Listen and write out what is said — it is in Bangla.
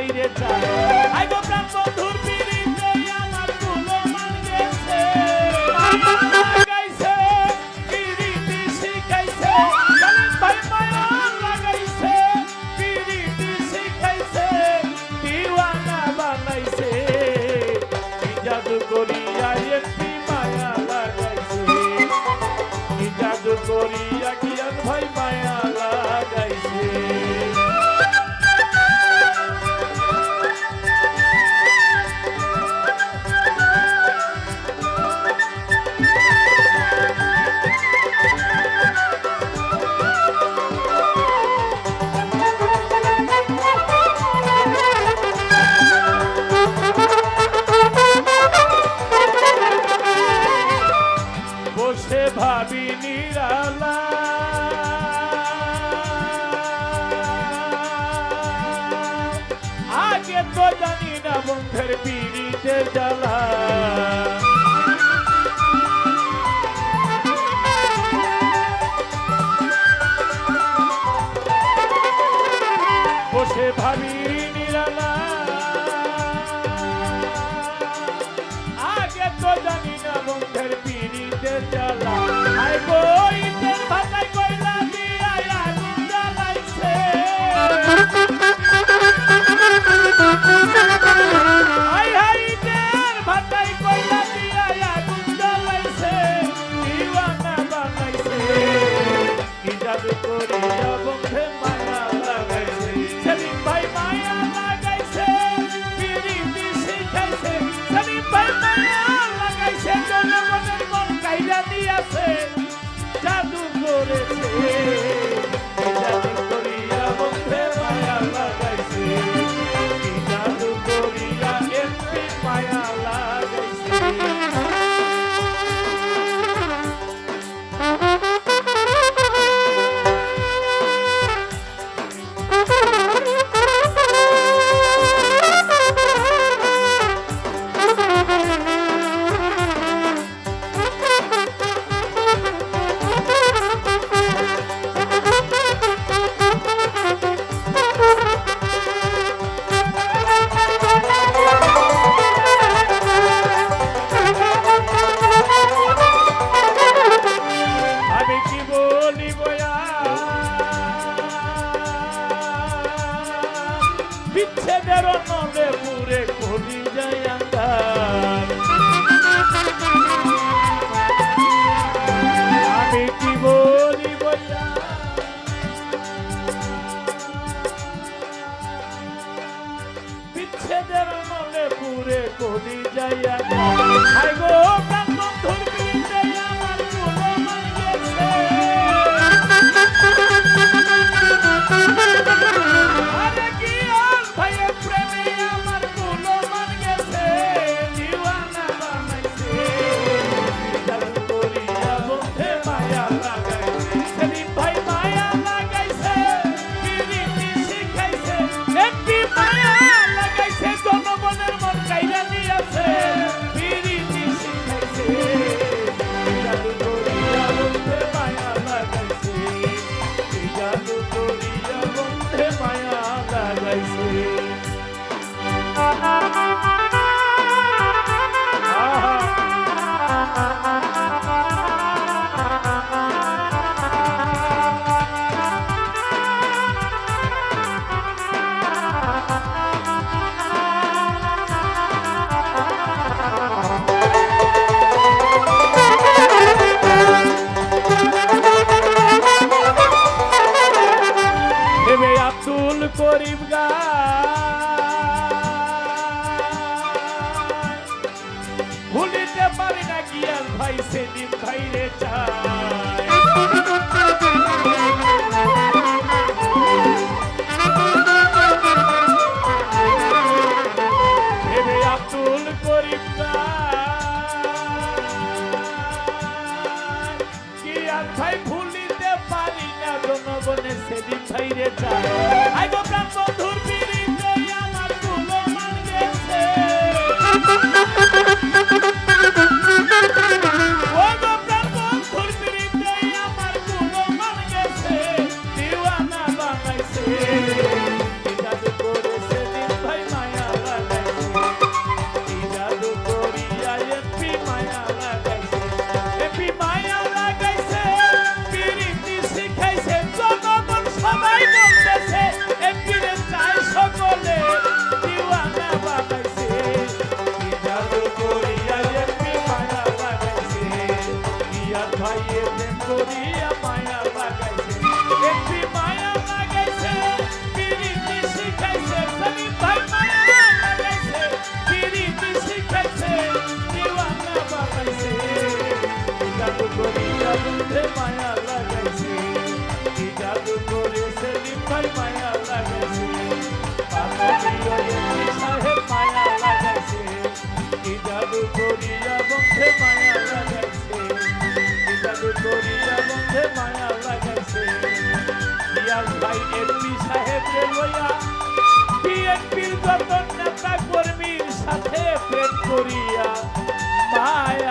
ভাইরে চায় আই গো প্রাণ বন্ধুর পিড়িতে আমার কুলো মান গেছে লাগাইছে পিড়িতি শিখাইছে জানেন ভাই মায়া লাগাইছে পিড়িতি শিখাইছে দিওয়ানা বানাইছে কি জাদু করিয়া একটি মায়া লাগাইছে কি জাদু করিয়া কিয়ান ভাই মায়া লাগাইছে বসে ভাবি নিরালা আগে তো জানি না বন্ধের পিড়িতে জ্বালা বসে ভাবি নিরালা আগে তো জানি না বন্ধের পিড়িতে জ্বালা আই গো ইটের ভাটায় কয়লা দিয়া আগুন জ্বালাইছে আই হাই ইটের ভাটায় কয়লা দিয়া আগুন জ্বালাইছে দিওয়ানা বানাইছে কি জাদু করিয়া বন্ধে মায়া লাগাইছে সেদিন ভাই মায়া লাগাইছে পিড়িতি শিখাইছে সেদিন ভাই মায়া লাগাইছে জনগণের মন কাইরা দিয়াছে জাদু করেছে কি জাদু করিয়া বন্ধে মায়া লাগাইছে কি জাদু করিয়া এমপি মায়া লাগাইছে আমি কি বলিব বিচ্ছেদের নলে পুরে কলি যায় আন্ধার আমি কি বলিব বিচ্ছেদের নলে পুরে কলি যায় আন্ধার আই গো প্রাণ বন্ধুর পিড়িতে আমার কুলো মান গেছে আরে কি আর ভাইয়ের প্রেমে আমার কুলো মান গেছে দিওয়ানা বানাইছে জাদু করিয়া বন্ধে মায়া লাগাইছে সেদিন ভাই মায়া লাগাইছে পিড়িতি শিখাইছে একটি মায়া লাগাইছে জনগণের মন কাইরা দিয়াছে পিড়িতি শিখাইছে জাদু করিয়া বন্ধে মায়া লাগাইছে জাদু করিয়া বন্ধে মায়া লাগাইছে আব্দুল করিম গায় ভুলিতে পারি না কি আর ভাই সেদিন ভাইরে চায় ভেবে আব্দুল করিম গায় কি আর ভাই ভুলিতে পারি না জনগণের সেদিন ভাইরে চায় আই গো প্রাণ বন্ধুর পিড়িতে আমার কুলো মান গেছে ও গো প্রাণ বন্ধুর পিড়িতে আমার কুলো মান গেছে দিওয়ানা বানাইছে কি জাদু করেছে দিন ভাই বন্ধে মায়া লাগাইছে কি জাদু করিয়া বন্ধে মায়া লাগাইছে ইয়াস ভাই এমপি সাহেব রে লইয়া বিএনপির যত নেতা কর্মীর সাথে প্রেম করিয়া মায়া